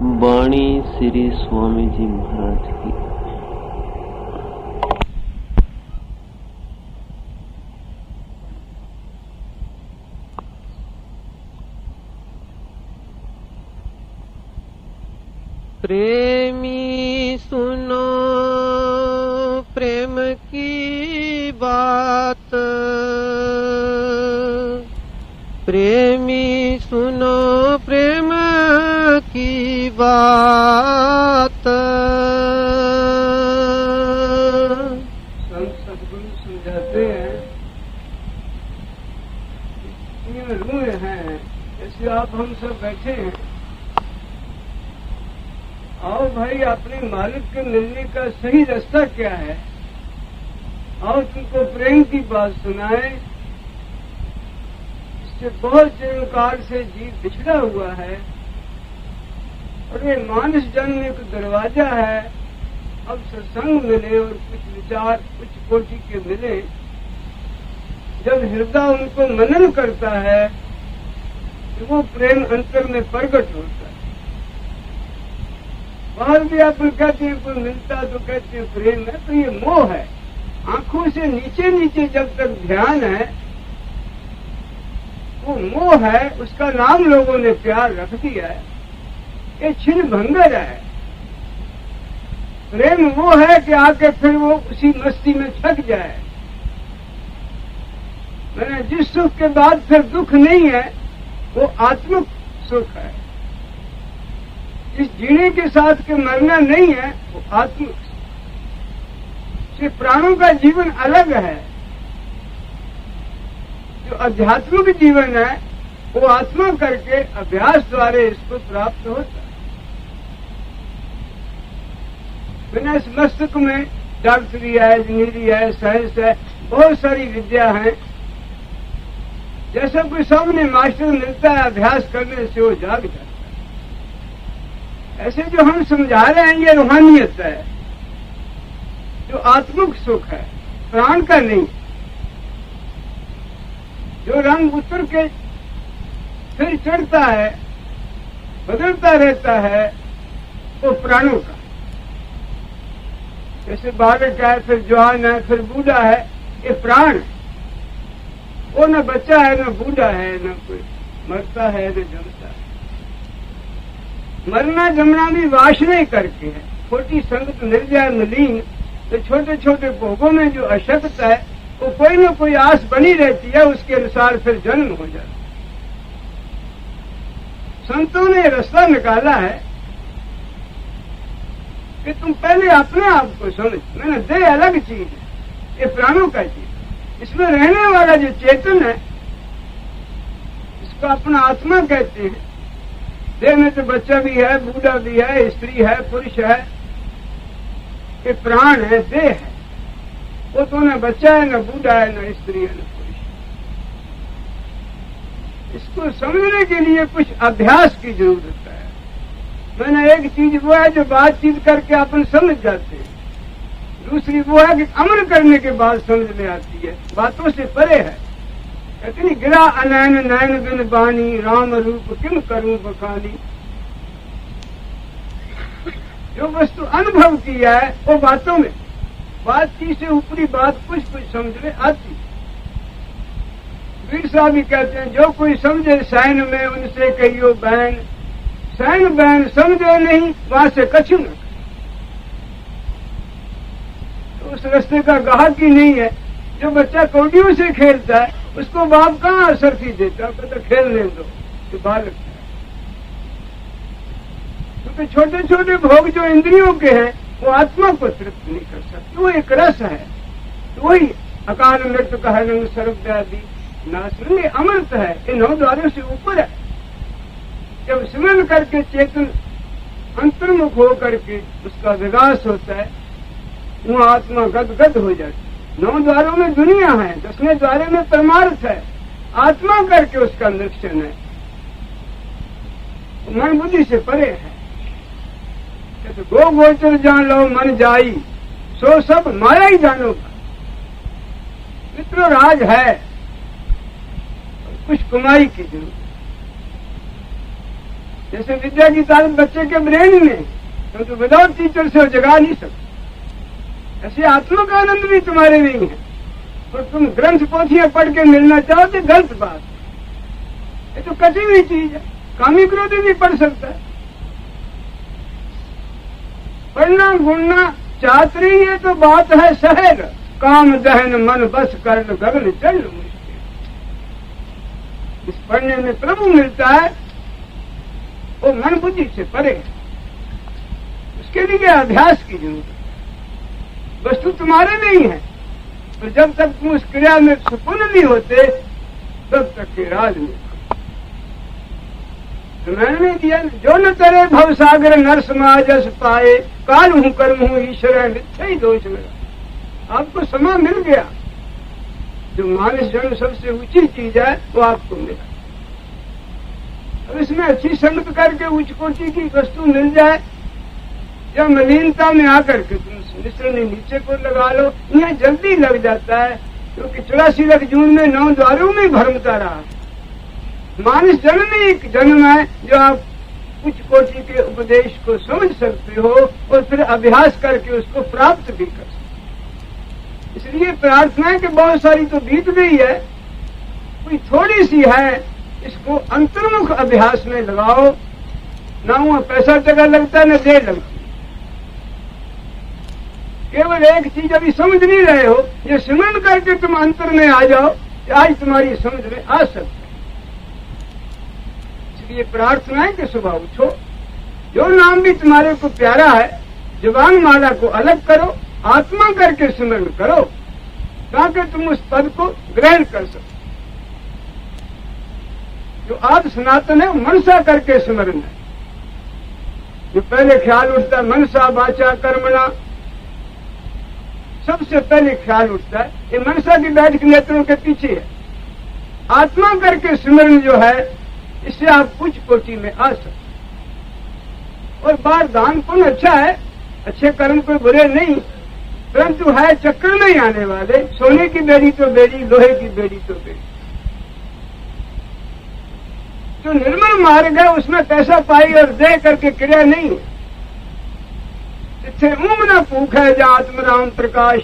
वाणी श्री स्वामी जी महाराज की। प्रेमी सुनो प्रेम की बात, प्रेमी सुनो प्रेम की बात। संत सद्गुरु समझाते हैं, तीन रूह हैं, जैसे आप हम सब बैठे हैं। आओ भाई, अपने मालिक के मिलने का सही रास्ता क्या है? आओ तुमको प्रेम की बात सुनाए। इससे बहुत जन्म काल से जीव बिछड़ा हुआ है और ये मानस जन्म एक दरवाजा है। अब सत्संग मिले और कुछ विचार उच्च कोटि के मिले, जब हृदय उनको मनन करता है तो वो प्रेम अंतर में प्रकट होता है। बाहर भी आप कहते हैं कोई मिलता तो कहते हैं प्रेम है, तो ये मोह है। आंखों से नीचे नीचे जब तक ध्यान है वो मोह है, उसका नाम लोगों ने प्यार रख दिया है। ये छिन्न भंगर है। प्रेम वो है कि आके फिर वो उसी मस्ती में छक जाए। मैंने जिस सुख के बाद फिर दुख नहीं है वो आत्मिक सुख है। जिस जीने के साथ के मरना नहीं है वो आत्मिक। सिर्फ प्राणों का जीवन अलग है। जो आध्यात्मिक जीवन है वो आत्मा करके अभ्यास द्वारा इसको प्राप्त होता है। बिना इस मस्तक में डॉक्टरी है, इंजीनियरिंग है, साइंस है, बहुत सारी विद्या है। जैसा कोई सामने मास्टर मिलता है, अभ्यास करने से वो जाग जाता है। ऐसे जो हम समझा रहे हैं ये रूहानियत है, जो आत्मिक सुख है, प्राण का नहीं। जो रंग उतर के फिर चढ़ता है, बदलता रहता है, वो प्राणों का। जैसे बालक है, फिर जवान है, फिर बूढ़ा है, ये प्राण है। वो न बच्चा है, न बूढ़ा है, न कोई मरता है, न जमता है। मरना जमना भी वासना ही करके है। छोटी संगत निर्जय मलीन, तो छोटे छोटे भोगों में जो अशक्त है वो कोई न कोई आस बनी रहती है, उसके अनुसार फिर जन्म हो जाता है। संतों ने रास्ता निकाला है कि तुम पहले अपने आप को समझ। मैंने देह अलग चीज है, ये प्राणों का चीज। इसमें रहने वाला जो चेतन है इसको अपना आत्मा कहते हैं। देह में तो बच्चा भी है, बूढ़ा भी है, स्त्री है, पुरुष है, ये प्राण है, देह है। वो तो न बच्चा है, न बूढ़ा है, न स्त्री है, न पुरुष है। इसको समझने के लिए कुछ अभ्यास की जरूरत है। मैंने एक चीज वो है जो बातचीत करके अपन समझ जाते हैं, दूसरी वो है कि अमल करने के बाद समझ में आती है, बातों से परे है। कहते नहीं, गिरा अनैन नैन बिन बानी, राम रूप किम करूं बखानी। जो वस्तु अनुभव किया है वो बातों में, बातचीत से ऊपरी बात कुछ कुछ समझ में आती। वीर साहब भी कहते हैं, जो कोई समझे सैन में उनसे कहियो बहन, सैन बहन समझो नहीं वहां से कछु न। तो उस रास्ते का गाहक ही नहीं है। जो बच्चा कौडियों से खेलता है उसको बाप कहाँ असर थी देता, तो खेलने दो, तो बालक है। क्योंकि छोटे छोटे भोग जो इंद्रियों के हैं वो आत्मा को तृप्त नहीं कर सकते। वो एक रस है, तो वही अकाल मृत्यु का हरण सर्वव्याधि नाश, ये अमृत है, ये 9 द्वारों से ऊपर है। जब स्मरण करके चेतन अंतर्मुख हो करके उसका विकास होता है, वहां आत्मा गदगद हो जाती है। 9 द्वारों में दुनिया है, 10वें द्वारे में परमार्थ है, आत्मा करके उसका निरीक्षण है, मन बुद्धि से परे है। तो गो गोचर जान लो मन जाई, सो सब माया ही जानो। मित्रों, राज है, कुछ कमाई की जरूरत। जैसे विद्या की ताकत बच्चे के ब्रेन में, तो विदाउट टीचर से वो जगा नहीं सकते। ऐसे आत्मा का आनंद भी तुम्हारे में ही है। और तुम ग्रंथ पोथियां पढ़ के मिलना चाहो तो गलत बात है। ये तो कटी हुई चीज है। कामी क्रोधी भी पढ़ सकता है। पढ़ना गुणना चातरी, ये तो बात है सहज। काम दहन मन बस कर्ण गगन चल मुश्किल। इस पढ़ने में प्रभु मिलता है, वो मन बुद्धि से परे। उसके लिए अभ्यास की जरूरत है। वस्तु तुम्हारे में ही है, पर जब तक तुम उस क्रिया में सुपूर्ण नहीं होते तब तक के राज में। तो मैंने दिया, जो न करे भव सागर नर समाजस पाए, काल हूं कर्म हूं ईश्वर मिथ्या ही दोष मेरा। आपको समा मिल गया। जो मानस जन्म सबसे ऊंची चीज है वो आपको मिला। अब इसमें अच्छी संगत करके उच्च कोटि की वस्तु मिल जाए, या मलिनता में आकर के तुम मिश्रण नीचे को लगा लो, यहाँ जल्दी लग जाता है। क्योंकि 84 लाख जून में 9 द्वारों में भ्रमता रहा। मानस जन्म में एक जन्म है जो आप उच्च कोटि के उपदेश को समझ सकते हो और फिर अभ्यास करके उसको प्राप्त भी कर सकते। इसलिए प्रार्थना कि बहुत सारी तो बीत गई है, कोई थोड़ी सी है, इसको अंतर्मुख अभ्यास में लगाओ। ना वहां पैसा टका लगता है, न देर लगती। केवल एक चीज अभी समझ नहीं रहे हो, ये सिमरन करके तुम अंतर में आ जाओ, आज तुम्हारी समझ में आ सकता है। इसलिए प्रार्थना है कि सुबह उठो, जो नाम भी तुम्हारे को प्यारा है, जुबान माला को अलग करो, आत्मा करके सिमरन करो, ताकि तुम उस पद को ग्रहण कर सको। जो आद सनातन है मनसा करके सिमरन है। जो पहले ख्याल उठता है मनसा वाचा कर्मणा, सबसे पहले ख्याल उठता है ये मनसा की बैठ नेत्रों के पीछे है। आत्मा करके सिमरन जो है, इससे आप उच्च कोटि में आ सकते। और बार दान पुण्य अच्छा है, अच्छे कर्म कोई बुरे नहीं, परंतु है चक्कर में आने वाले। सोने की बेड़ी तो बेड़ी, लोहे की बेड़ी तो बेड़ी। जो निर्मल मार्ग है उसमें पैसा पाई और दे करके क्रिया नहीं है। तिथे ऊम न भूख है जहां आत्मराम प्रकाश।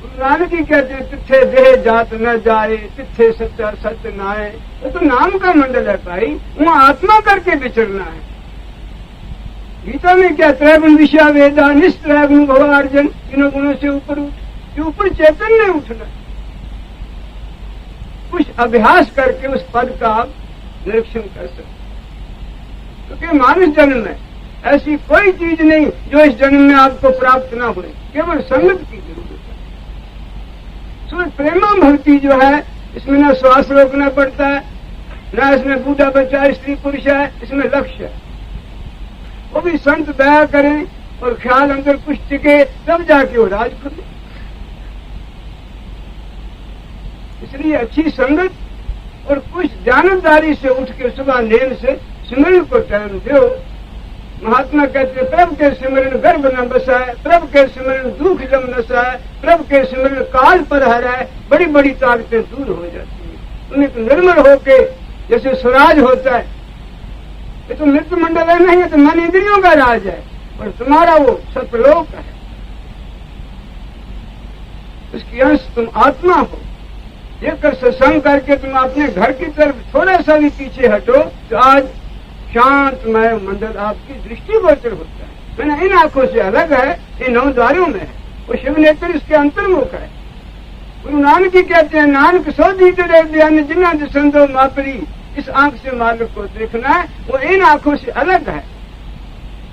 गुरु नानक जी कहते हैं तिथे देह जात न जाए, तिथे सच्चा सत्य न आए। वो तो नाम का मंडल है भाई, वहां आत्मा करके विचरना है। गीता में क्या त्रैगुण विषया वेदा निस्त्रैगुण भवार्जन, तीनों गुणों से ऊपर उठ, ऊपर चैतन्य उठना। कुछ अभ्यास करके उस पद का आप निरीक्षण कर सकते। क्योंकि मानस जन्म में ऐसी कोई चीज नहीं जो इस जन्म में आपको प्राप्त ना हो, केवल संगत की जरूरत है। सो प्रेमा भक्ति जो है, इसमें ना श्वास रोकना पड़ता है, ना इसमें बूढ़ा बच्चा स्त्री पुरुष है, इसमें लक्ष्य है। वो भी संत दया करें और ख्याल अंदर कुछ टिके, तब जाके वो राज खुले। इसलिए अच्छी संगत और कुछ जानदारी से उठ के सुबह नींद से सिमरन को टाइम दो। महात्मा कहते हैं प्रभु के सिमरन गर्भ न बसाए, प्रभु के सिमरन दुख जम नसाए, प्रभु के सिमरन काल पर हराए, बड़ी बड़ी ताकतें दूर हो जाती है। उन्हें तो निर्मल होके जैसे स्वराज होता है। ये तो मृत्यु मंडल है नहीं है, तो मन इंद्रियों का राज है, और तुम्हारा वो सतलोक है। उसकी अंश तुम आत्मा हो। ये कर सत्संग करके तुम अपने घर की तरफ थोड़ा सा भी पीछे हटो तो आज शांतमय मंडल आपकी दृष्टिगोचर होता है। मैंने इन आंखों से अलग है, ये 9 द्वारों में है। वो शिव नेत्र इसके अंतर्मुख है। गुरु नानक जी कहते हैं नानक सो दीते बयान जिन्ना दिसंदो मापरी, इस आंख से मालिक को देखना है, वो इन आंखों से अलग है।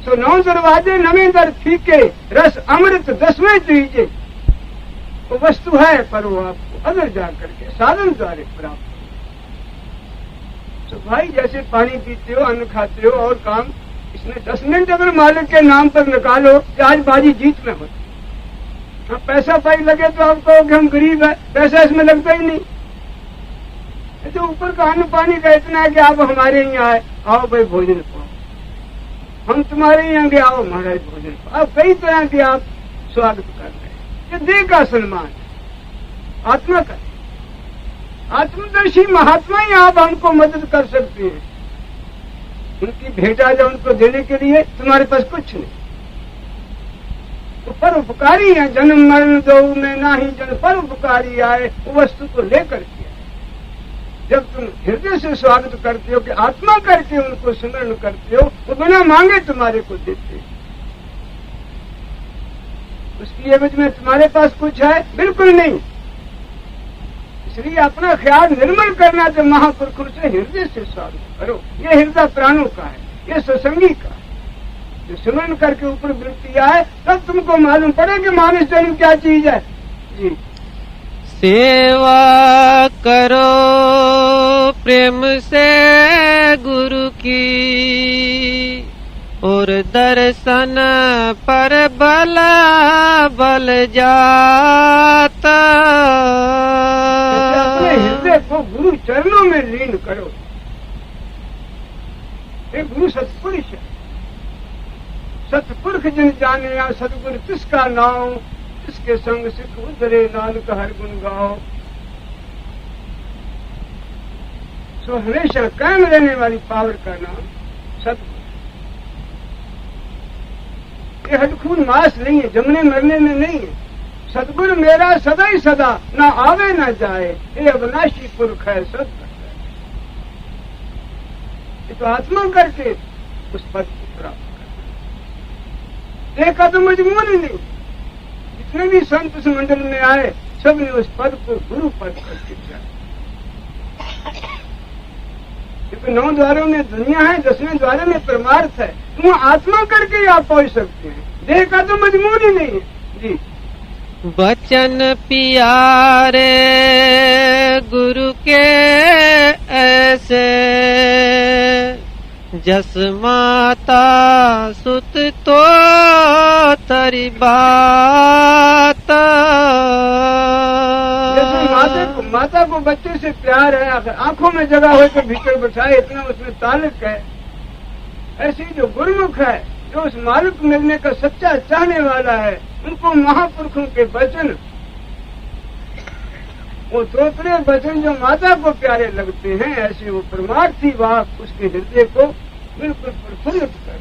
सो 9 दरवाजे नवे दर फीके, रस अमृत 10वें चीजे। वो वस्तु है पर वो आपको अगर जाकर के साधन द्वारा प्राप्त। तो भाई जैसे पानी पीते हो, अन्न खाते हो और काम, इसमें 10 मिनट अगर मालिक के नाम पर निकालो तो आज बाजी जीत में होती। हाँ, पैसा पाई लगे तो आप कहो कि हम गरीब है, पैसा इसमें लगता ही नहीं। तो ऊपर का अन्न पानी का इतना है कि आप हमारे यहाँ आए, आओ भाई भोजन पाओ, हम तुम्हारे यहाँ भी आओ महाराज भोजन पाओ। कई तरह के आप स्वागत कर रहे हैं। ये देह का सम्मान, आत्मा का। आत्मदर्शी महात्मा ही आप हमको मदद कर सकते हैं। उनकी भेंट आ जाए उनको देने के लिए तुम्हारे पास कुछ नहीं। तो परोपकारी है, जन्म मरण दो में ना ही जन परोपकारी आए, वो वस्तु को लेकर के आए। जब तुम हृदय से स्वागत करते हो कि आत्मा करके उनको स्मरण करते हो, वो बिना मांगे तुम्हारे को देते हैं। उसकी एवज में तुम्हारे पास कुछ है? बिल्कुल नहीं। इसलिए अपना ख्याल निर्मल करना तो महापुरुषों से हृदय से स्वागत करो। ये हृदय प्राणों का है, ये सत्संगी का है। जो स्मरण करके ऊपर वृत्ति आए तब तुमको मालूम पड़े कि मानस जन्म क्या चीज है। जी, सेवा करो प्रेम से गुरु की, और दर्शन पर बल बल जाता। अपने हृदय को गुरु चरणों में लीन करो। एक गुरु सत्पुरुष है। सतपुरख जिन जाने या सतगुरु तिसका नाम, इसके संग सिख उतरे नानक हर गुण गाओ। सो हमेशा कायम रहने वाली पावर का नाम सतगुरु। ये हटखून मास नहीं है, जमने मरने में नहीं है। सतगुरु मेरा सदा ही सदा, ना आवे ना जाए, ये अविनाशी पुरख है सत। ये तो आत्मा करके उस पद को प्राप्त करना। देखा तो मजबूर ही नहीं। जितने भी संत इस मंडल में आए सबने उस पद को गुरु पद करके जाए। क्योंकि 9 द्वारों में दुनिया है, 10वें द्वारों में परमार्थ है। तुम आत्मा करके आप पहुंच सकते हैं। देखा तो मजबूर ही नहीं है। जी, बचन प्यारे गुरु के ऐसे, जस माता सुत तो तरी बात। जैसे माता को बच्चे से प्यार है, अगर आंखों में जगह हो तो भीतर बैठाए, इतना उसमें ताल्लुक है। ऐसे ही जो गुरुमुख है, जो उस मालिक मिलने का सच्चा चाहने वाला है, उनको महापुरुषों के वचन, वो तोतरे वचन जो माता को प्यारे लगते हैं, ऐसे वो परमार्थी वाक उसके हृदय को बिल्कुल प्रफुल्लित कर।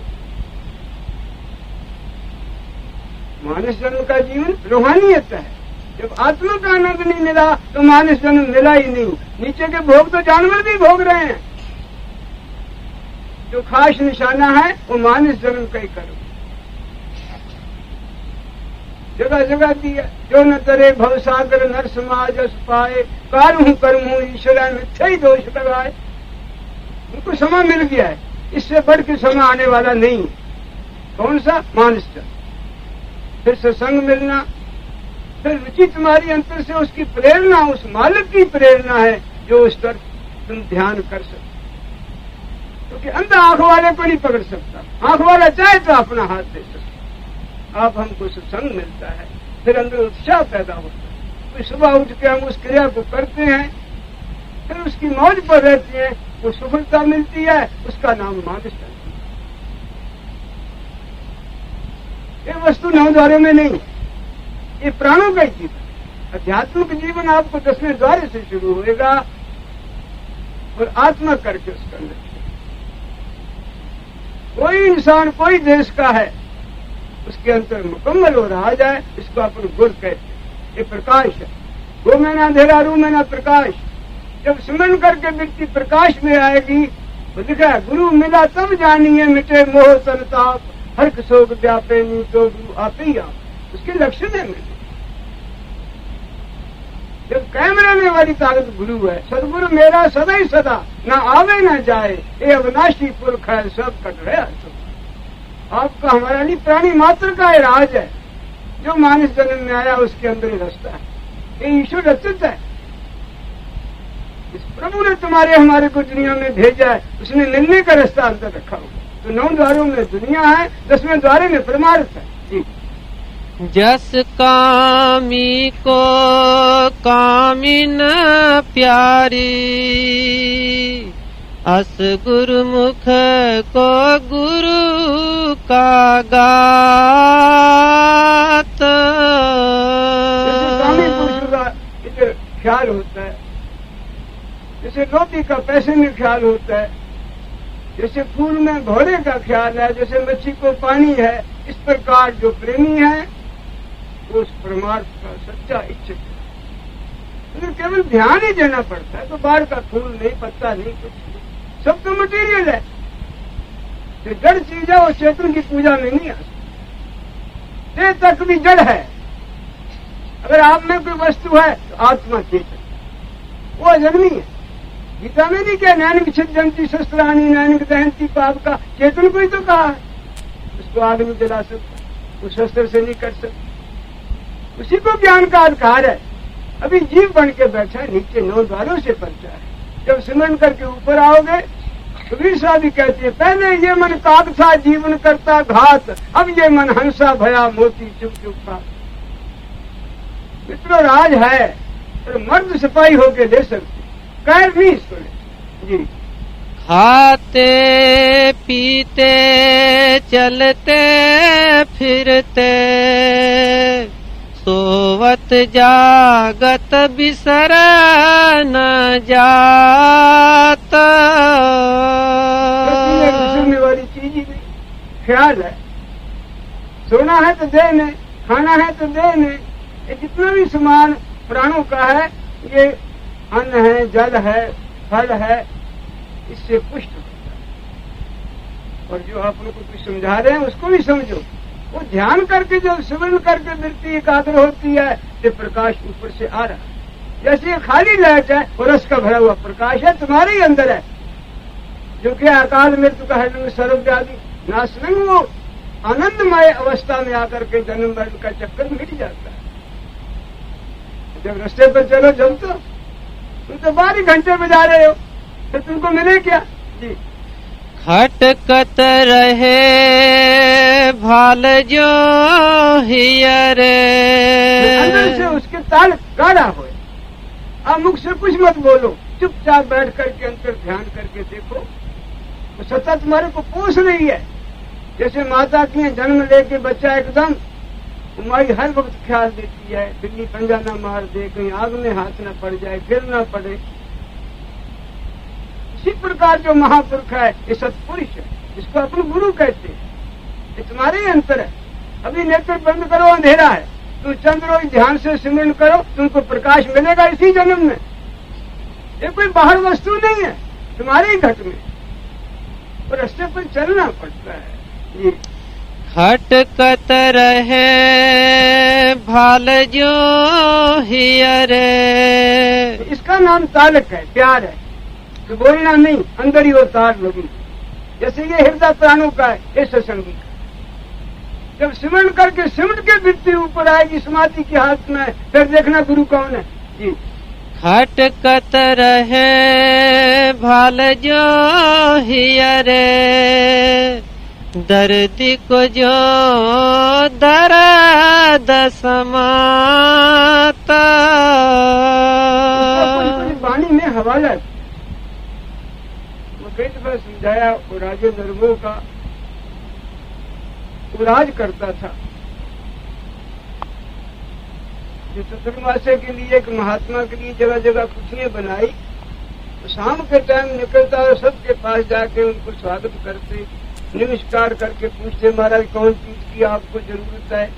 मानस जन्म का जीवन रूहानियत है। जब आत्मा का आनंद नहीं मिला तो मानस जन्म मिला ही नहीं। नीचे के भोग तो जानवर भी भोग रहे हैं। जो खास निशाना है वो मानस जन्म का ही करो। जगह जगह दिया, जो न करे भवसागर नर समाज अस पाए, कारू कर्म हूं ईश्वर मिथ्या ही दोष लगाए। उनको समय मिल गया है, इससे बढ़ के समय आने वाला नहीं। कौन सा? मानस जन्म। फिर सत्संग मिलना, फिर रुचि तुम्हारी अंतर से उसकी प्रेरणा, उस मालिक की प्रेरणा है जो उस पर तुम ध्यान कर सकते। क्योंकि अंधा आंख वाले को नहीं पकड़ सकता। आंख वाला चाहे तो अपना हाथ दे सकता। आप हमको सत्संग मिलता है, फिर अंदर उत्साह पैदा होता है। फिर सुबह उठ के हम उस क्रिया को करते हैं, फिर उसकी मौज पर रहते हैं, वो सफलता मिलती है, उसका नाम मानस है। ये वस्तु 9 द्वारों में नहीं, ये प्राणों का ही जीवन। आध्यात्मिक जीवन आपको 10वें द्वार से शुरू होएगा और आत्मा करके उसका लक्ष्य। कोई इंसान कोई देश का है, उसके अंतर मुकम्मल हो रहा जाए, इसको अपन गुर कहते हैं। ये प्रकाश है। गो में ना अंधेरा, रू में ना प्रकाश। जब स्मरण करके व्यक्ति प्रकाश में आएगी, तो लिखा है गुरु मिला तब जानिए मिटे मोह संताप, हर्क शोक व्यापे नी तो गुरु आप ही आप। उसके लक्षण है मिले। जब कायम रहने वाली ताकत गुरु है। सदगुरु मेरा सदा ही सदा, ना आवे ना जाए, ये अविनाशी पुरख है सब कट रहा। आपका हमारा नहीं, प्राणी मात्र का राज है। जो मानस जन्म में आया उसके अंदर ही रास्ता है। ये ईश्वर रचित है। इस प्रभु ने तुम्हारे हमारे को दुनिया में भेजा है, उसने मिलने का रास्ता अंदर रखा हुआ। तो 9 द्वारों में दुनिया है, 10वें द्वारे में परमार्थ है। जी, जस कामी को कामिन प्यारी, अस गुरुमुख को गुरु का गात। जैसे कामी पुरुष का ख्याल होता है, जैसे लोभी का पैसे में ख्याल होता है, जैसे फूल में घोड़े का ख्याल है, जैसे मच्छी को पानी है, इस प्रकार जो प्रेमी है वो उस परमार्थ का सच्चा इच्छुक है। तो केवल ध्यान ही देना पड़ता है, तो बाहर का फूल नहीं, पत्ता नहीं, कुछ नहीं, सब तो मटेरियल है। जो जड़ चीज है वो चेतन की पूजा में नहीं आ सकती। देह तक भी जड़ है। अगर आप में कोई वस्तु है तो आत्मा चेतन, वो अजन्मी है। गीता में नहीं क्या नैनिक छिदंती शस्त्राणी नैनिक दहंती पाप का, चेतन को ही तो कहा है। उसको आग नहीं जला सकता, उस शस्त्र से नहीं कर सकता, उसी को ज्ञान का अधिकार है। अभी जीव बन के बैठा है, नीचे 9 द्वारों से परिचय है। जब सिमरन करके ऊपर आओगे तो वीरसा भी कहती है, पहले ये मन काग था जीवन करता घात, अब ये मन हंसा भया मोती चुप चुप पात। मित्रों राज है, पर मर्द सिपाही होके ले सकते, कैर नहीं इसको ले। जी खाते पीते चलते फिरते सोवत जागत बिसर न जाता। बिसरने वाली चीज ही नहीं, ख्याल है। सोना है तो दे में, खाना है तो दे में, ये जितना भी सामान प्राणों का है, ये अन्न है, जल है, फल है, इससे पुष्ट होता है। और जो आप लोग को कुछ समझा रहे हैं उसको भी समझो। वो ध्यान करके जब सिमरन करके वृत्ति एकाग्र होती है तो प्रकाश ऊपर से आ रहा है। जैसे ये खाली लाइट है और रस का भरा हुआ प्रकाश है, तुम्हारे ही अंदर है, जो कि अकाल मृत्यु का हरण सर्वव्याधि नाशनंग, वो आनंदमय अवस्था में आकर के जन्म मरण का चक्कर मिट जाता है। जब रास्ते पर चलो जब तो तुम तो 12 घंटे में जा रहे हो, तो तुमको मिले क्या? जी खटकत रहे भाल जो हियरे, अंदर से उसके ताल गाढ़ा हो। अब मुख से कुछ मत बोलो, चुपचाप बैठ करके अंतर ध्यान करके देखो। तो सत्ता तुम्हारे को पोष रही है। जैसे माता की जन्म लेके बच्चा एकदम तुम्हारी हर वक्त ख्याल देती है, बिल्ली पंजा न मार दे, कहीं आग में हाथ न पड़ जाए, फिर न पड़े। इसी प्रकार जो महापुरुष है ये सत्पुरुष है, जिसको अपन गुरु कहते हैं, ये तुम्हारे ही अंतर है। अभी नेत्र बंद करो, अंधेरा है, तुम चंद्र रोज ध्यान से सिमरन करो, तुमको प्रकाश मिलेगा इसी जन्म में। ये कोई बाहर वस्तु नहीं है, तुम्हारे ही घट में। और रास्ते पर चलना पड़ता है। ये खटकत रहे भाल जो हियरे, इसका नाम तालक है, प्यार है। तो बोलना नहीं, अंदर ही वो तार लगी। जैसे ये हृदय प्राणों का है, ये सत्संगी का। जब सिमरन करके सिमट के वृत्ति ऊपर आएगी समाधि के हाथ में, फिर देखना गुरु कौन है। जी खटकत रहे भाल जो हियरे, दर्दी को जो दर्द समाता। वाणी में हवाला कई दफा समझाया। वो राजे नरमो का वो राज करता था, जो चतुर्मासे के लिए एक महात्मा के लिए जगह जगह कुर्सियां बनाई। तो शाम के टाइम निकलता और सबके पास जाके उनको स्वागत करते, नमस्कार करके पूछते, महाराज कौन चीज की आपको जरूरत है।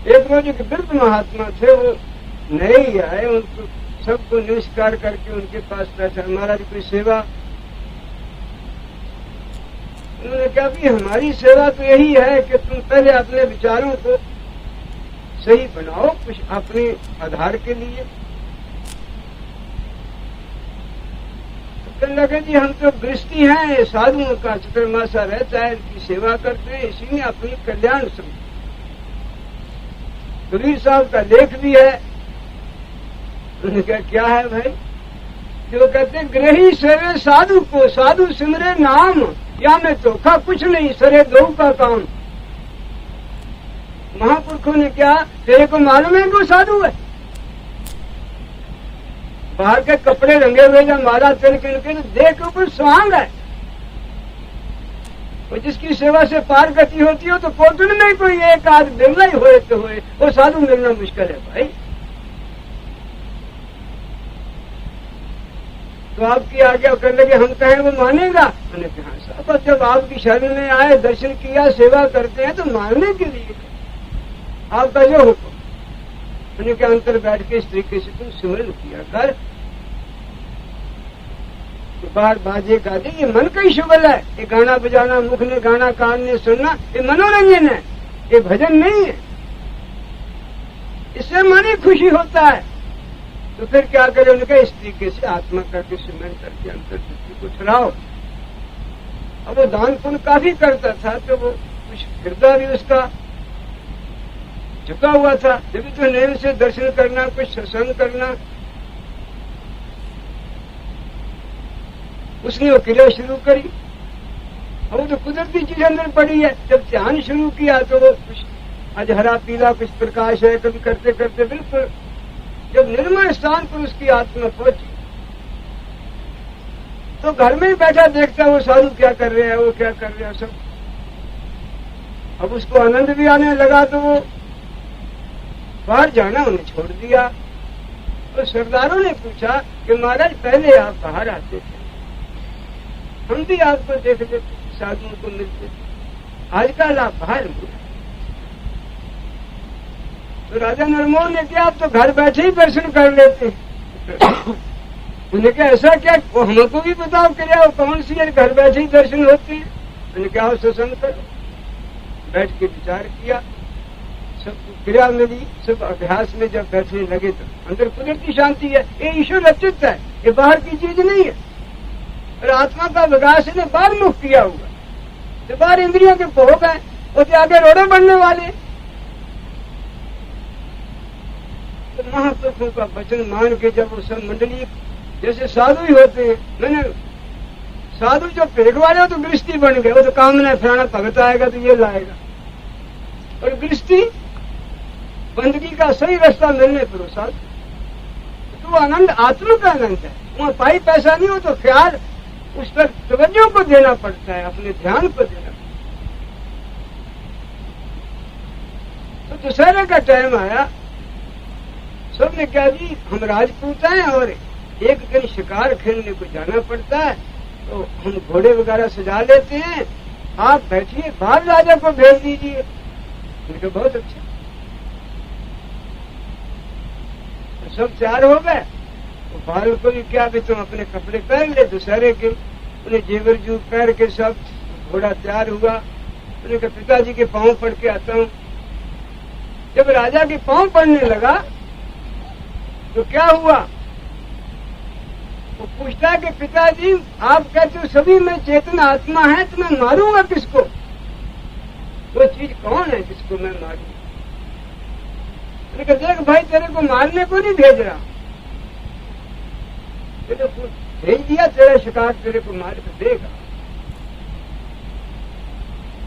एक रोज एक वृद्ध महात्मा थे, वो नए ही आए, उनको सबको नमस्कार करके उनके पास बैठा, महाराज कोई सेवा। उन्होंने कहा कि हमारी सेवा तो यही है कि तुम पहले अपने विचारों को सही बनाओ, कुछ अपने आधार के लिए। कहने लगे जी हम तो गृहस्थी हैं, साधुओं का चतुर्मासा रहता है, इनकी सेवा करते हैं, इसी में अपनी कल्याण समझ। कबीर साहब का लेख भी है। उन्होंने कहा क्या है भाई? जो कहते ग्रही सरे साधु को, साधु सिमरे नाम, या में धोखा कुछ नहीं, सरे दो का काम। महापुरुषों ने क्या, तेरे को मालूम है वो साधु है? बाहर के कपड़े रंगे हुए या माला तिलक इनके देख के ऊपर स्वांग है। और जिसकी सेवा से पार गति होती हो तो कोटन में कोई एक आध बिरला ही होए तो होए, वो साधु मिलना मुश्किल है भाई। तो आपकी आज्ञा कर लगे हम कहें वो मानेगा? मैंने कहा हाँ साहब, अब जब आपकी शरण में आए, दर्शन किया, सेवा करते हैं तो मानने के लिए आपका जो हुक्म। मैंने कहा अंतर बैठ के इस तरीके से तुम सिमरन किया कर, बाहर बाजे गाजे, ये मन का ही शुगल है। ये गाना बजाना, मुख ने गाना, कान ने सुनना, ये मनोरंजन है, ये भजन नहीं है। इससे मन ही खुशी होता है। तो फिर क्या करें? उनके इस तरीके से आत्मा करके सिमरन करके अंतर्दृष्टि को ठहराओ। अब वो दान पुण्य काफी करता था, तो वो कुछ हृदय भी उसका झुका हुआ था। जब तो नैन से दर्शन करना, कुछ सत्संग करना, उसने वो क्रिया शुरू करी। अब वो तो कुदरती चीज अंदर पड़ी है। जब ध्यान शुरू किया तो वो कुछ आज हरा पीला कुछ प्रकाश है, कभी करते करते बिल्कुल जब निर्मल स्थान पर उसकी आत्मा पहुंची, तो घर में ही बैठा देखता वो साधु क्या कर रहे हैं, वो क्या कर रहे हैं सब। अब उसको आनंद भी आने लगा, तो वो बाहर जाना उन्हें छोड़ दिया। तो सरदारों ने पूछा कि महाराज पहले आप बाहर आते थे, हम भी आपको देख लेते, साधुओं को मिलते, आजकल आप बाहर मिले। तो राजा नरमोह ने कहा आप तो घर बैठे ही दर्शन कर लेते। उन्होंने कहा ऐसा क्या? वो हमको भी बताओ क्रिया वो कौन सी है, घर बैठे ही दर्शन होते हैं। उन्होंने कहा सत्संग करो। बैठ के विचार किया, सब क्रिया मिली, सब अभ्यास में जब बैठने लगे तो अंदर कुदरती शांति है। ये ईश्वर रचित है, ये बाहर की चीज नहीं है। और आत्मा का विकास ने बाहर मुख किया हुआ, तो बाहर इंद्रियों के भोग है, वो तो आगे रोड़े बढ़ने वाले। तो महापुरुषों का वचन मान के जब वो सब मंडली जैसे साधु ही होते हैं, मैंने साधु जो पेट वाले हो तो गृहस्थी बन गए, वो तो कामना फलाना भगत आएगा तो ये लाएगा। और गृहस्थी बंदगी का सही रास्ता मिलने पर साधु, तो आनंद आत्मा का आनंद है। वहां पाई पैसा नहीं हो तो ख्याल उस पर तवज्जो को देना पड़ता है, अपने ध्यान को देना पड़ता है। तो दशहरे का टाइम आया, सबने क्या जी हम राजपूत हैं और एक दिन शिकार खेलने को जाना पड़ता है, तो हम घोड़े वगैरह सजा लेते हैं, आप बैठिए, बाल राजा को भेज दीजिए। उनके बहुत अच्छा। तो सब तैयार हो गए। तो बाल को भी क्या भी तुम अपने कपड़े पहन ले दशहरे के, उन्हें जेवर जूब पहन के सब घोड़ा तैयार हुआ। उन्हें कहा पिताजी के पांव पड़ के आता हूं। जब राजा के पांव पड़ने लगा तो क्या हुआ? वो पूछता है कि पिताजी आप कहते हो सभी में चेतन आत्मा है, तो मैं मारूंगा किसको? वो चीज कौन है जिसको मैं मारूंगा? देख भाई तेरे को मारने को नहीं भेज रहा, तेरे को भेज दिया, तेरा शिकार तेरे को मार कर देगा।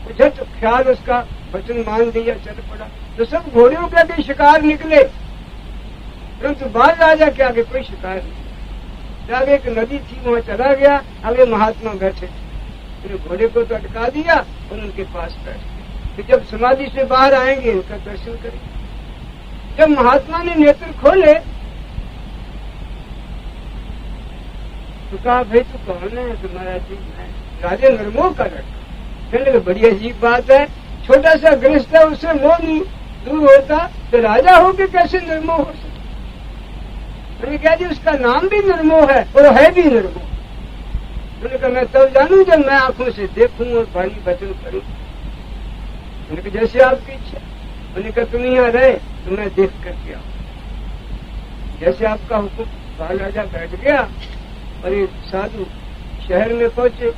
मुझे तो ख्याल उसका वचन मान दिया, चल पड़ा। तो सब घोड़ियों के आगे शिकार निकले, परंतु बाल राजा के आगे कोई शिकार नहीं। आगे एक नदी थी, वहां चला गया, आगे महात्मा बैठे थे, घोड़े को तो अटका दिया और उनके पास बैठ गए। तो जब समाधि से बाहर आएंगे इनका दर्शन करेंगे। जब महात्मा ने नेत्र खोले तो कहा भाई तू कौन है? तुम्हारा जी मैं राजा नरमोह का लड़का। कहने लगे बड़ी अजीब बात है, छोटा सा गृहस्थ है, उससे मोह नहीं दूर होता तो राजा हो के कैसे निर्मोह हो सकता? मैंने कहा जी उसका नाम भी निर्मोह है और है भी निर्मोह। मैंने कहा मैं तब जानू जब मैं आंखों से देखूं और वाणी वचन करूं। मैंने कहा जैसे आपकी इच्छा। मैंने कहा तुम यहाँ रहे तो मैं देख करके आऊं। जैसे आपका हुक्म। बाल राजा बैठ गया और ये साधु शहर में पहुंचे।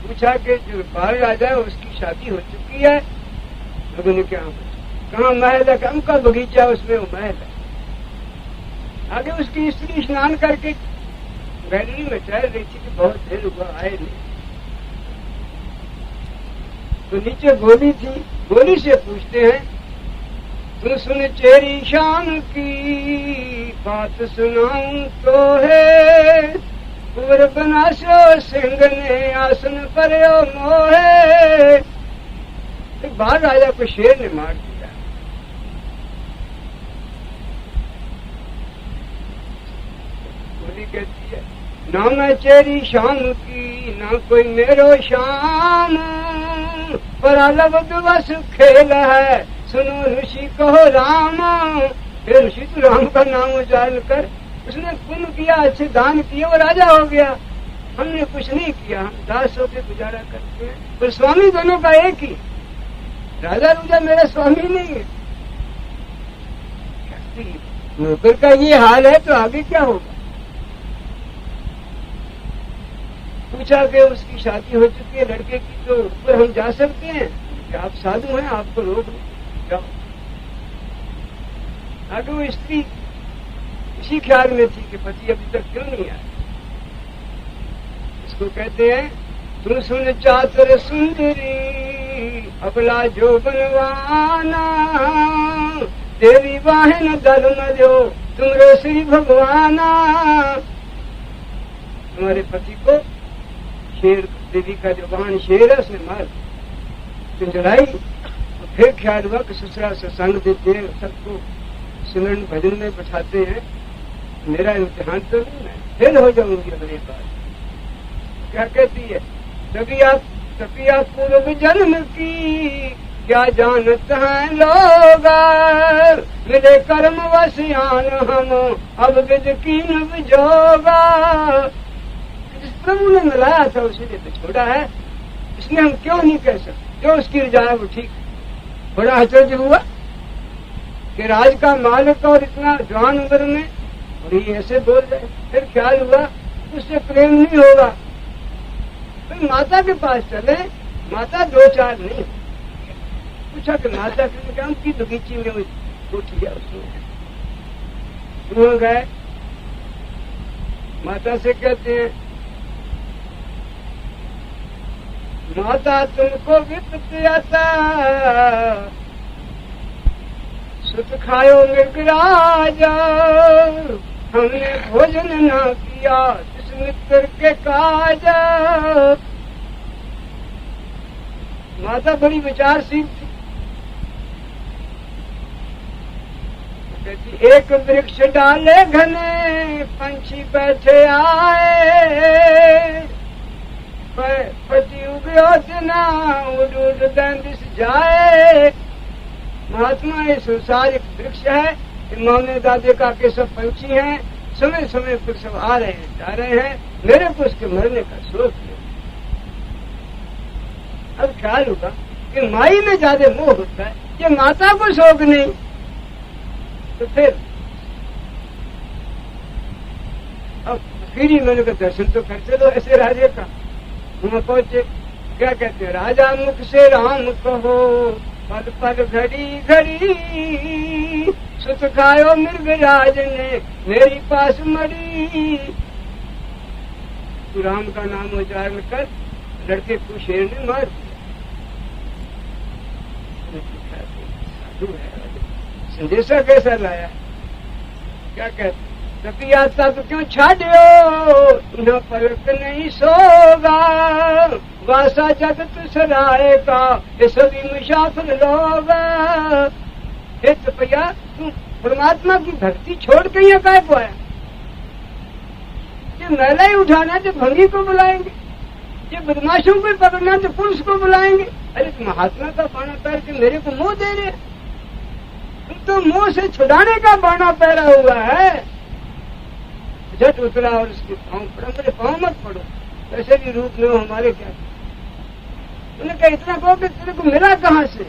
पूछा कि जो बाल राजा है उसकी शादी हो चुकी है? लोगों ने क्या कहा महल है? कम का बगीचा उसमें वो महल है। आगे उसकी स्त्री स्नान करके गैलरी में टहल रही थी कि बहुत देर हुआ आए नहीं। तो नीचे गोली थी, गोली से पूछते हैं तुम सुन चेरी शान की बात सुनाऊं तो है, कुंवर बनासो सिंह ने आसन पर मोहे। एक बाल राजा को शेर ने मार दिया। गोली कहती है, ना मैं चेरी शाम की ना कोई मेरो शाम, पर अलग दिवस खेल है सुनो ऋषि कहो राम। फिर ऋषि तो राम का नाम उच्चारण कर, उसने पुण्य किया, अच्छे दान किए, वो राजा हो गया। हमने कुछ नहीं किया, हम दास होकर गुजारा करते हैं। पर स्वामी दोनों का एक ही, राजा रूजा मेरा स्वामी नहीं है। नौकर का ये हाल है तो आगे क्या होगा। पूछा कि उसकी शादी हो चुकी है लड़के की, तो ऊपर हम जा सकते हैं कि आप साधु हैं, आपको रोक जाओ। आगे वो स्त्री इसी ख्याल में थी कि पति अभी तक क्यों नहीं आया। इसको कहते हैं, तुम सुन चातुर सुंदरी अबला जो बनवाना, देवी वाहन धर्म जो तुमरे श्री भगवाना। तुम्हारे पति को शेर, देवी का जो वाहन शेर है उसने मार पिंजराई। और फिर ख्याल हुआ कि ससुरा सत्संग देते हैं, सबको सिमरन भजन में बैठाते हैं, मेरा इम्तिहान तो नहीं, मैं फेल हो जाऊंगी अगली बार। क्या कहती है, तकिया पूर्व जन्म की क्या जानत हैं लोग, मिले कर्म वसियान हम अब विद कीन विजोगा। जिस प्रभु ने मिलाया था उसी ने तो छोड़ा है, इसमें हम क्यों नहीं कह सकते जो उसकी रजा है वो ठीक। बड़ा आश्चर्य हुआ कि राज का मालिक और इतना जवान उम्र में और ये ऐसे बोल रहे। फिर ख्याल हुआ उससे प्रेम नहीं होगा, फिर माता के पास चले। माता दो चार नहीं, पूछा कि माता के काम की बगीची में उठ गया उसमें। वहां गए, माता से कहते हैं, माता तुमको विपत्ति आता, सुत खायो मृगराजा, हमने भोजन ना किया जिस मित्र के काज। माता बड़ी विचारशील थी, कहती एक वृक्ष डाले घने पंछी बैठे आए, पति उगयो जना उड़ उड़ दिस जाए। महात्मा ये संसार एक वृक्ष है, मौने दादे का के सब पंछी हैं, समय समय पर सब आ रहे हैं जा रहे हैं, मेरे को उसके मरने का शोक नहीं। अब ख्याल होगा कि माई में ज्यादा मोह होता है, ये माता को शोक नहीं, तो फिर अब फिर ही मैंने कहा दर्शन तो कर चलो ऐसे राजे का। वहां पहुंचे, क्या कहते हैं, राजा मुख से राम कहो पल पल घड़ी घड़ी, सुत खायो मृगराज ने मेरी पास मरी। तू राम का नाम उच्चारण कर, लड़के को शेर ने मार दिया। साधु है, संदेशा कैसा लाया, क्या कहते, तकिया तक क्यों छाड़ियो न पलक नहीं सोगा, वासा जगत सराय का ये सभी मुसाफिर लोग। हे तपैया, तू परमात्मा की भक्ति छोड़ के यहाँ काय को आया? ये मैला ही उठाना तो भंगी को बुलाएंगे, ये बदमाशों को पकड़ना तो पुलिस को बुलाएंगे। अरे तुम महात्मा का बाणा पैर के मेरे को मुंह दे रहे, तुम तो मुंह से छुड़ाने का बाणा पैरा हुआ है। झट उतरा और उसके पाँव पड़ा, मेरे पाँव मत पड़ो, वैसे भी रूप में हो हमारे क्या। उन्होंने कहा इतना कहो कि तेरे को मिला कहाँ से?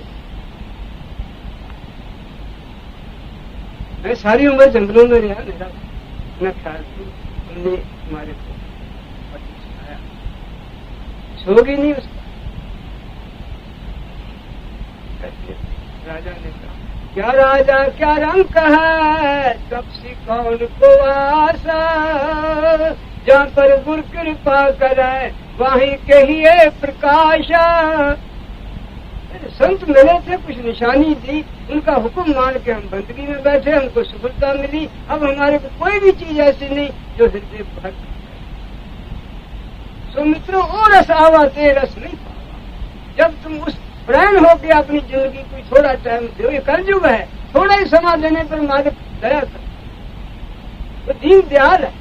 मैं सारी उम्र जंगलों में रहा, मेरा इतना ख्याल हमने हमारे को सिखाया, छोड़ ही नहीं उसका। राजा ने कहा, क्या राजा क्या रंग है, तब सी कौन को आशा, जहाँ पर गुरु कृपा करे वहीं के ही प्रकाश। संत मिले थे, कुछ निशानी दी, उनका हुक्म मान के हम बंदगी में बैठे, हमको सफलता मिली। अब हमारे को कोई भी चीज ऐसी नहीं जो हृदय भर। सो मित्रों, और रस आवा ते रस नहीं पावा। जब तुम उस प्राण हो के अपनी जिंदगी कोई थोड़ा टाइम दो, ये कलयुग है, थोड़ा ही समा देने पर मालिक दया कर, वो दीन दयाल है।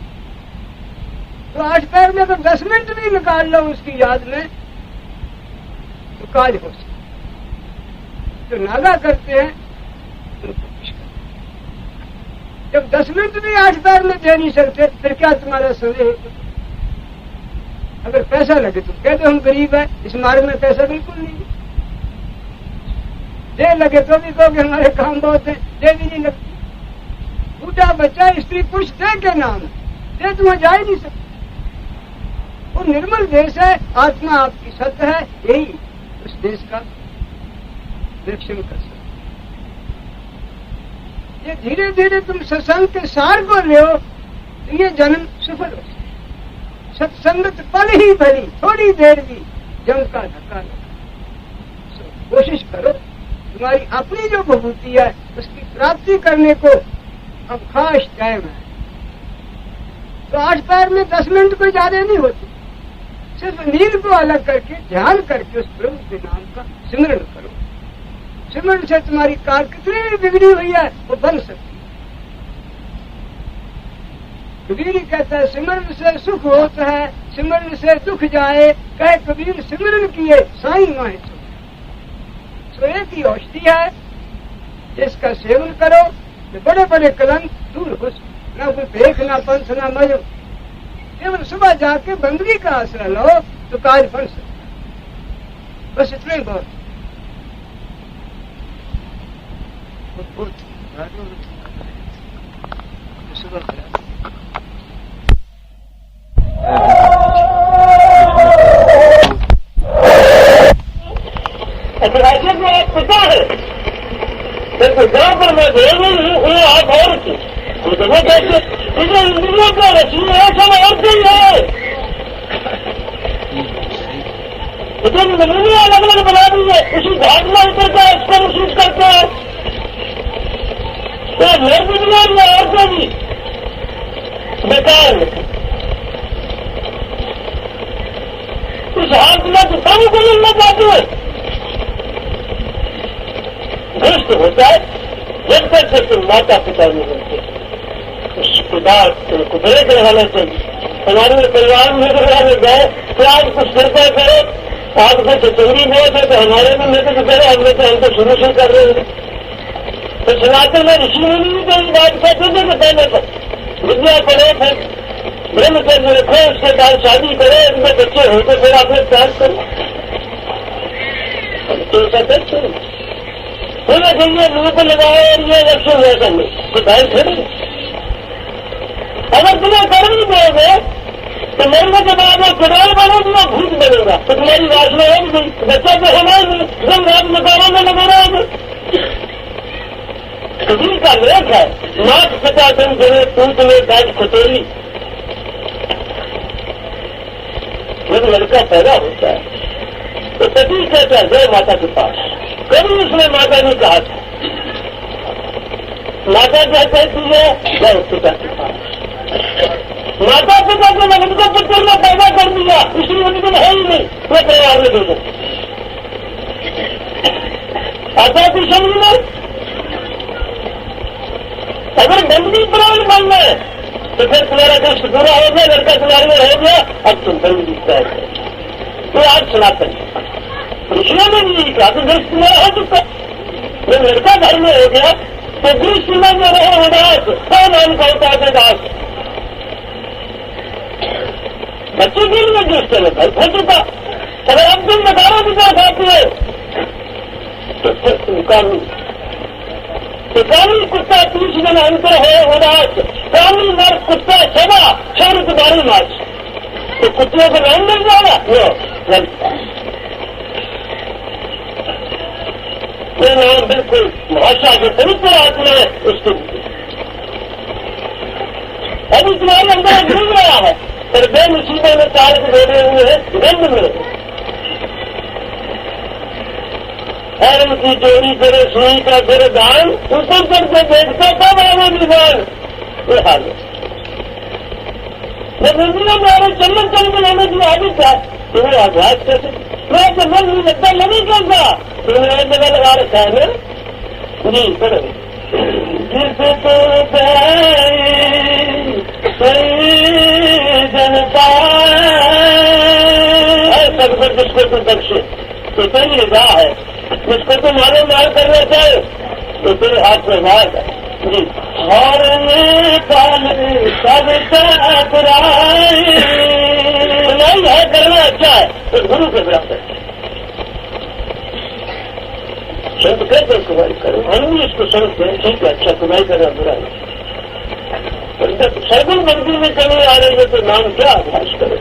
तो 8 पैर में अगर 10 मिनट भी निकाल लो उसकी याद में तो काज हो सकता। जो नागा करते हैं तो कोशिश करते। जब 10 मिनट भी 8 पैर में दे नहीं सकते फिर क्या तुम्हारा समय है? अगर पैसा लगे तो कह दो हम गरीब है, इस मार्ग में पैसा बिल्कुल नहीं है। दे लगे तो भी कहोगे हमारे काम बहुत है, दे भी नहीं लगती। बूढ़ा बच्चा स्त्री पुरुष दे के नाम दे तो वहां जा ही नहीं सकते। वो निर्मल देश है, आत्मा आपकी सत्य है, यही उस देश का निरीक्षण कर सकते। ये धीरे धीरे तुम सत्संग के सार को ले तो ये जन्म सफल हो जाए। सत्संगत पल ही भली, थोड़ी देर भी जम का धक्का लगा। कोशिश करो, तुम्हारी अपनी जो विभूति है उसकी प्राप्ति करने को अब खास टाइम है। तो 8 पैर में 10 मिनट कोई ज्यादा नहीं होती। सिर्फ नींद को अलग करके ध्यान करके उस प्रभु के नाम का सिमरण करो। सिमरण से तुम्हारी कार कितनी भी बिगड़ी हुई है वो बन सकती है। कबीर कहता है सिमरण से सुख होता है, सिमरण से दुख जाए, कहे कबीर सिमरण किए साईं माहे तो एक ही औषधि है जिसका सेवन करो तो बड़े बड़े कलंक दूर हो सकते। ना कोई भेख, ना पंथ, ना मजो, केवल सुबह जाके बंदगी का आसरा लो तो कार्य बन सकता। बस इतना ही बहुत। सुबह राज्य में एक पिता है, तो पिता पर मैं देव नहीं हूँ, आप और वो कैसे इंद्रियों का रचना है, सब और ही है। तो नमूने अलग अलग बना दी है, उसी घाट में उतरता है, उसको महसूस करता है। तो मेरे दुनिया में और को भी बेकार है। उस हाथ में तो कम को मिलना चाहते हैं दुष्ट होता है जब तक से तुम माता पिता नहीं बनते। उस पिता तुमको बड़े करवाना चाहिए। हमारे परिवार में गए तो आज कुछ कृपया करो, आप कुछ चंगी नहीं थे तो हमारे में मित्र करे, हमने तो हमको शुरू से कर रहे हैं। तो सनातन में ऋषि मुनि भी तो बात कहते थे कि पहले तो विद्या पढ़े, फिर ब्रह्मचर्य रखे, उसके बाद शादी करे, उनके बच्चे हो तो फिर आपने त्याग करो। तो ऐसा करते होना चाहिए, मुंह को लगाओ और ये लक्ष्य हुआ करने तो बैल थे। अगर तुम्हें कर नहीं दोगे तो मरने के बाद वो चुनाव बनेगा, भूत बनेगा, तो तुम्हारी वासना होगी। बच्चा तो होना ही नहीं, तुम रात मकानों में लगे रहोगे। कबीर का लेख है, मात पिता तुम जने पूत में बैठ खतोली। जब लड़का पैदा होता है तो सती कहता है जय माता के पास। कभी उसने माता ने कहा था, माता क्या कहती है जय पिता के पास। माता पिता के मन को पुत्र में पैदा कर दिया, इसलिए उनको है ही नहीं, वो परिवार में दे। आता कुछ समझ लो, अगर गंदगी प्राण बनना है तो फिर तुम्हारा कष्ट पूरा हो गया, लड़का तुम्हारे में रह गया, अब तुम धर्म जीतता है। तो आज सनातन ऋषियों में नहीं लिखा तो दृष्ट तुम्हारा हो चुका। जब लड़का धर्म में हो गया तो दृष्ट में रहे उदास, कौन नाम का होता है दास। बच्चे के लिए दृष्ट में भक्त हो चुका। अगर अब तुम नकारों की तरफ आते हो तो फिर तुम कानून कुत्ता 30 दिन अंतर है उदास, कानून नर कुत्ता सदा शब्द 12 मार्च। तो कुत्तों को नाम मिल जाएगा वो नाम बिल्कुल भाषा जो पवित्र आत्मा है उसको। अभी तुम्हारे अंदर घूम रहा है पर बे मुसीबत में चार को जोड़े हुए हैं गंध में। और उनकी चोरी करे सुई का फिर दान, ऊपर करके देखते कब आवे निदान। ये हाल है। जब इंद्रियों द्वारा चलन चल के लेने की आदत है तुम्हें आघात कैसे? मैं तो मन नहीं लगता, नहीं करता, तुमने एक जगह लगा रखा है जी। करो जिसको जनता सब कुछ जिसको तू बख्शे तो तेरी निगाह है, जिसको तू मारो मार करना चाहे तो तेरे हाथ में मार है जी। और सब नहीं है करना अच्छा है तो गुरु के बराबर संत कहते कमाई करो, हम भी इसको समझते हैं ठीक है अच्छा कमाई करना बुरा नहीं। सरगुण मंदिर में कमी आ रही है तो नाम क्या अभ्यास करे।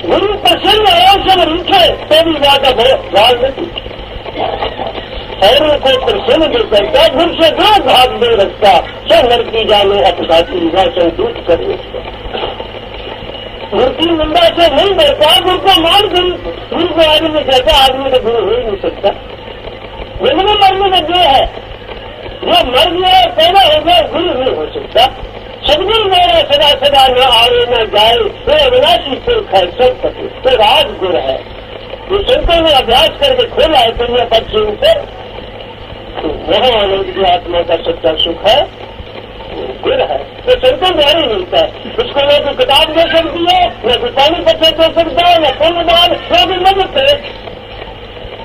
गुरु प्रसन्न है सब रूठे तो भी ज्यादा भाग नहीं और को प्रसन्न जो करता गुरु से दो भाग दे रखता सब लड़की जाने अपघाती वाचन दूत कर मूर्ति निंदा से नहीं डरता। गुरु को मान गुरु को आदमी कहता आदमी का गुरु हो ही नहीं सकता। जिंदगी मरने में जो है जो मर गया पैदा हो गया गुरु नहीं हो सकता। सदगुरु मेरा सदा सदा न आवे न जाए तो अविनाशी फिर खैर पति तो राज गुर है। जो संतों ने अभ्यास करके खोला है दुनिया पद से ऊपर वहाँ आनंद की आत्मा का सच्चा सुख है गुर है। तो संतों द्वारा ही मिलता है। उसको न तो किताब दे सकती है न तो पानी पत्थर दे सकता है न पुण्यदान न भी मदद करे।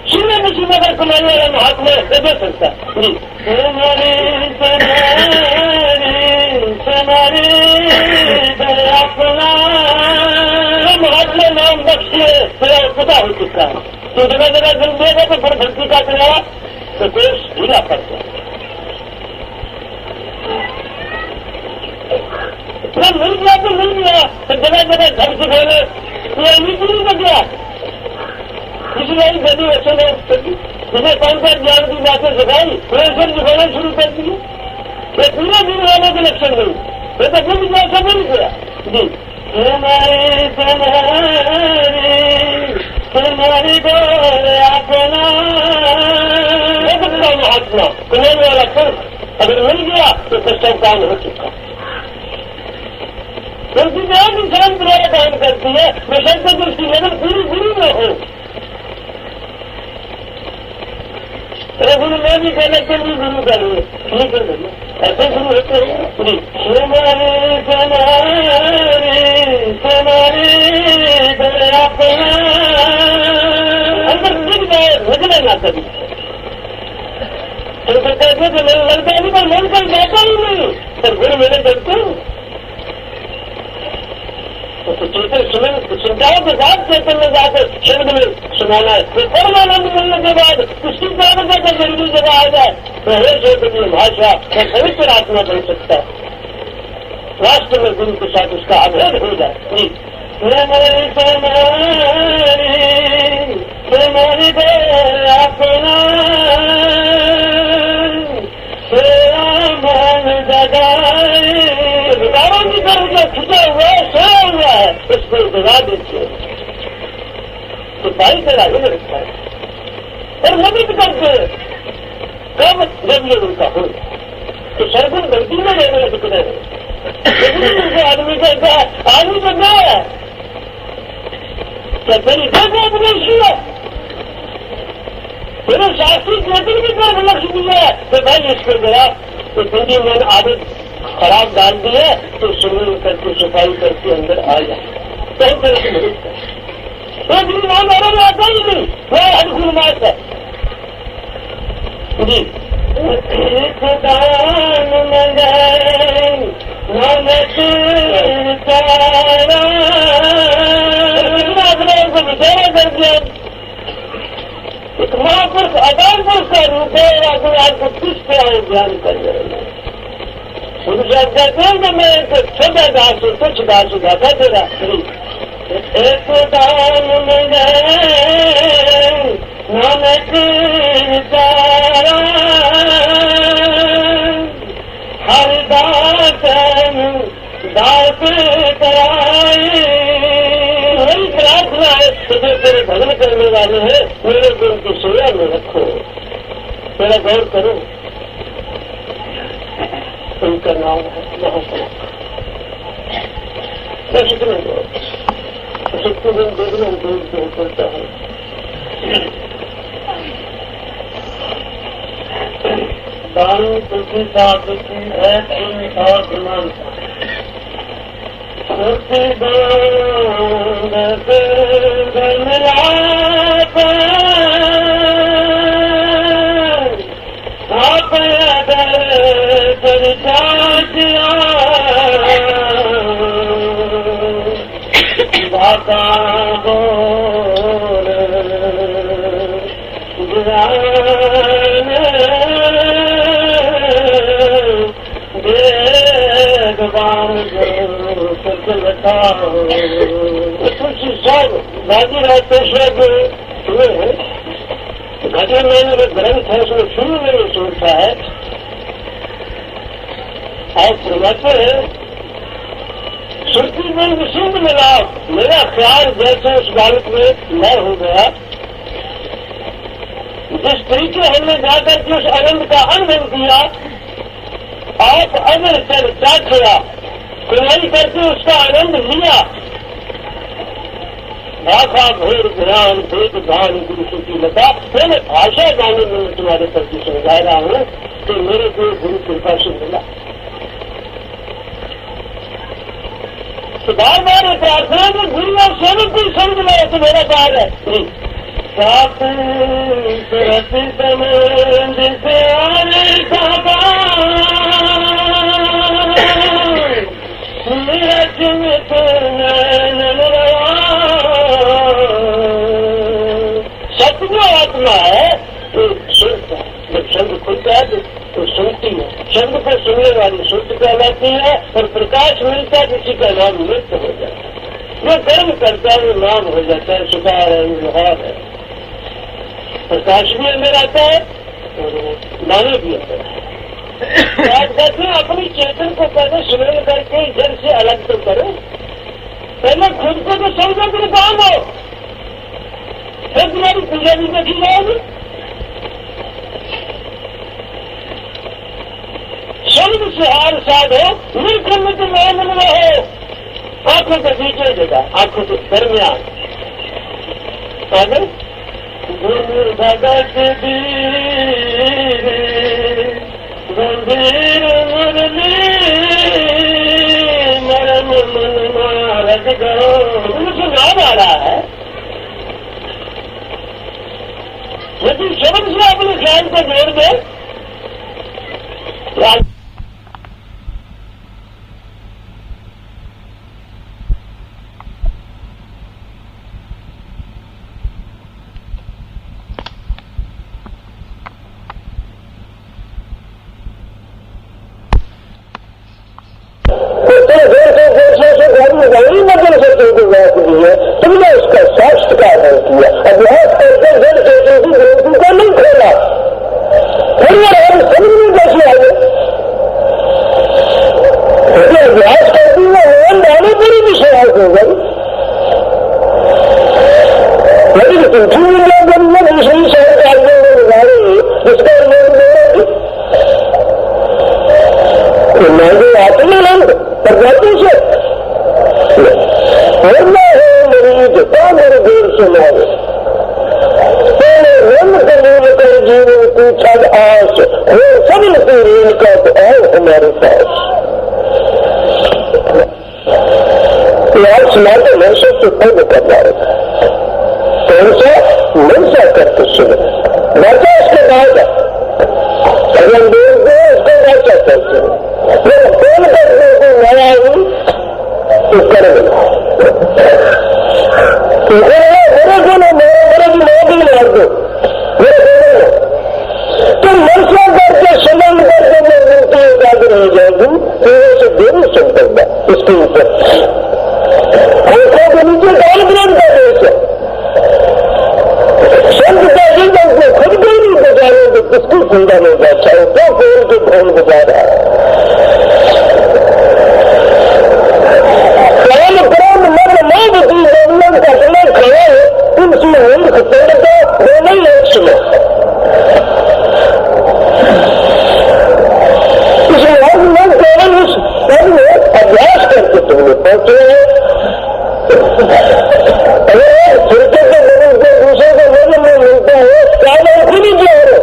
सीने में सीने अगर कमाने वाला हाथ में दे सकता महात्मा नाम बख्शिए तेरा पता हो चुका है। तो जगह जगह दिल देगा तो फिर भक्ति का चलावा तो देश ढीला पड़ जाए। मिल गया तो मिल गया तो जगह जगह घर सिखाने तो निकली तो गया इसलिए गदी ऐसे नहीं जिन्हें कौन सा ज्ञान की बातें सिखाई प्रेशर दिखाना शुरू कर दिए। ये पूरे दिन वाले के लक्षण नहीं ये तो कुछ जैसा मिल गया जी। तुम्हारी अपना महात्मा तुम्हें वाला पुरुष अगर मिल गया तो कष्टों काम हो चुका। क्योंकि जो इंसान तुम्हारा काम करती है विषय की दृष्टि अगर पूरी गुरु में हो गुरु में भी कहने के लिए गुरु करिए ठीक है ऐसे गुरु होते हैं। अंदर दिख गए भजने ना कभी तो कहते थे कि मेरे लगता नहीं पर मन कर जाता ही नहीं पर गुरु मेरे करते तो चेतन चिंताओं के साथ चेतन में जाकर शब्द में सुनाना है। तो परमानंद मिलने के बाद उसकी प्राप्त करके जल्दी जगह आ जाए तो हे चैतन्य भाषा या पवित्र आत्मा बन सकता है। वास्तव में गुरु के साथ उसका अभेद हो जाए। विकारों की तरफ जो खिंचा हुआ है सोया हुआ है उसको जगा देते तो भाई तेरा ही रखता है और मदद करते कब जब ये उनका हो तो सरगुण गलती में रहने लग रहे आदमी कहता है आदमी तो क्या है क्या तेरी देखो अपने सुनो मेरे शास्त्री चेतन की तरफ लक्ष्य दिया है तो भाई इसको जरा तो जिंदगी में आदत खराब डाल दी है तो सुनने करके सफाई करके अंदर आ जाए कई तरह से मदद कर तो गुरु नाम में आता ही नहीं वह हर गुरु मात है जी। को विचारा कर दिया एक महापुरुष अकाल पुरुष का रूप है और आपको किस तरह ज्ञान कर रहे हैं। गुरु साहब कहते हैं कि मैं एक छोटा दास हूँ कुछ दास उठाता तेरा एक दान में नानक तारा हर दासन दास कराए वही प्रार्थना है तुझे तेरे भजन करने वाले हैं मेरे गुरु की सेवा में रखो तेरा गौर करो उनका नाम है महापुरुष। देखना दूर करता है दानी तुलसी साहब की है और ईमान घटन में जो ग्रंथ है उसमें शुरू में ये सोचता है और परमात्मा है श्रुति में विशुद्ध मिलाप मेरा ख्याल जैसे उस बालक में न हो गया जिस तरीके हमने जाकर के उस आनंद का अनुभव किया आप अगर चर्चा किया सुनाई करके उसका आनंद लिया भाषा भेद ज्ञान भेद दान गुरु की लता मैंने भाषा गाने में तुम्हारे प्रति समझा रहा हूँ कि मेरे को गुरु कृपा से मिला तो बार बार ये प्रार्थना कि गुरु और सेवक भी समझ लो तो मेरा कार्य है सत्य आत्मा है तो सुनता जब शब्द खुलता है तो सुनती है शब्द को सुनने वाली शुद्ध कहलाती है और प्रकाश मिलता है किसी का नाम मृत हो जाता है जो कर्म करता है वो नाम हो जाता है सुधार है व्यवहार है प्रकाश भी अंदर आता है और नाम भी अंदर है याद करके अपनी चेतन को पहले सुनने करके जल से अलग तो करो पहले खुद को तो समझो कि काम हो फिर तुम्हारी पूजा भी देखी जाएगी शब्द से हार साध हो निर्खंड तो नए मन में हो आंखों के पीछे जगह आंखों के दरमियान आगे गुरु भगत गंभीर मुरली मरम मन मारत गो उनसे नाम आ रहा है यदि शब्द से अपने ख्याल को जोड़ दे तुमने उसका साक्षात्कार नहीं किया अभ्यास करके जड़ चेतन की ग्रंथि को नहीं खोला हम समझ में कैसे आगे अभ्यास करती है मन डाले पूरी विषय हो गई लेकिन पृथ्वी में दूसरी शहर कार्यों में लगाई जिसका मैं आत्मानंद प्रजाति से मेरे देर से लाए रंग कलील कर जीवन की छद आस वो सबल की रेल का तो आओ हमारे पास यार सुनाते मनसा से पद करना कौन सा मनसा करते सुने नाचा उसके बाद अगर देव को उसको नाचा करते मेरा कौन करते को नया हूँ तो कर मेरे दोनों मेरे भी मार दो मेरे दोनों तुम मनसा करके संबंध करके मैं मिलती एकाग्र हो जाएगी तेरे से दोनों संबंध इसके ऊपर आंखों के नीचे काल ग्रहण का देश है संत का जीवन को खुद को नहीं बजाए तो किसको खुदा नहीं बैठा है तो खोल के ढोल बजा रहा है अभ्यास करके तुमने पहुंचे दूसरे को मन में मिलता है क्या मैं खुद ही क्या हो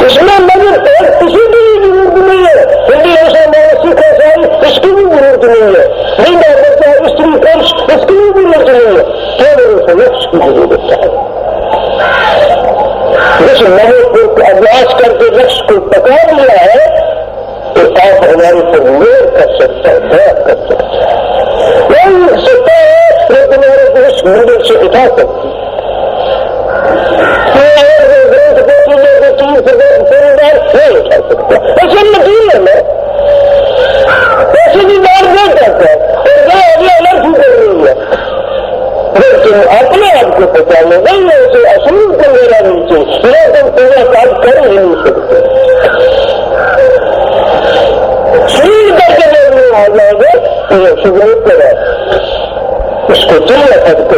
इसमें मगर किसी की भी जरूरत नहीं है हिंदी भाषा में सिख ईसाई इसकी भी उसके लिए भी लक्ष्य नहीं है, केवल उसे लक्ष्य की जरूरत है। जिस मनोपुर का अभ्यास करके लक्ष्य को पकड़ लिया है तो आप हमारे पर मेर कर सकता है, दया कर सकता है, नहीं सकता है जो तुम्हारे को उस मंदिर से उठा सकती है। ग्रंथ को चीजों को 3 परिवार नहीं उठा सकता, ऐसे नहीं है ना, ऐसे भी बात नहीं करता है और जो अगले अलग ही कर रही है, लेकिन अपने आप को पता नहीं है, उसे असली को मेरा नीचे ये तुम पूरा काम कर ही नहीं सकते। शरीर करके जब आ जाएगा तो सुगम करा उसको चिल्ला सकते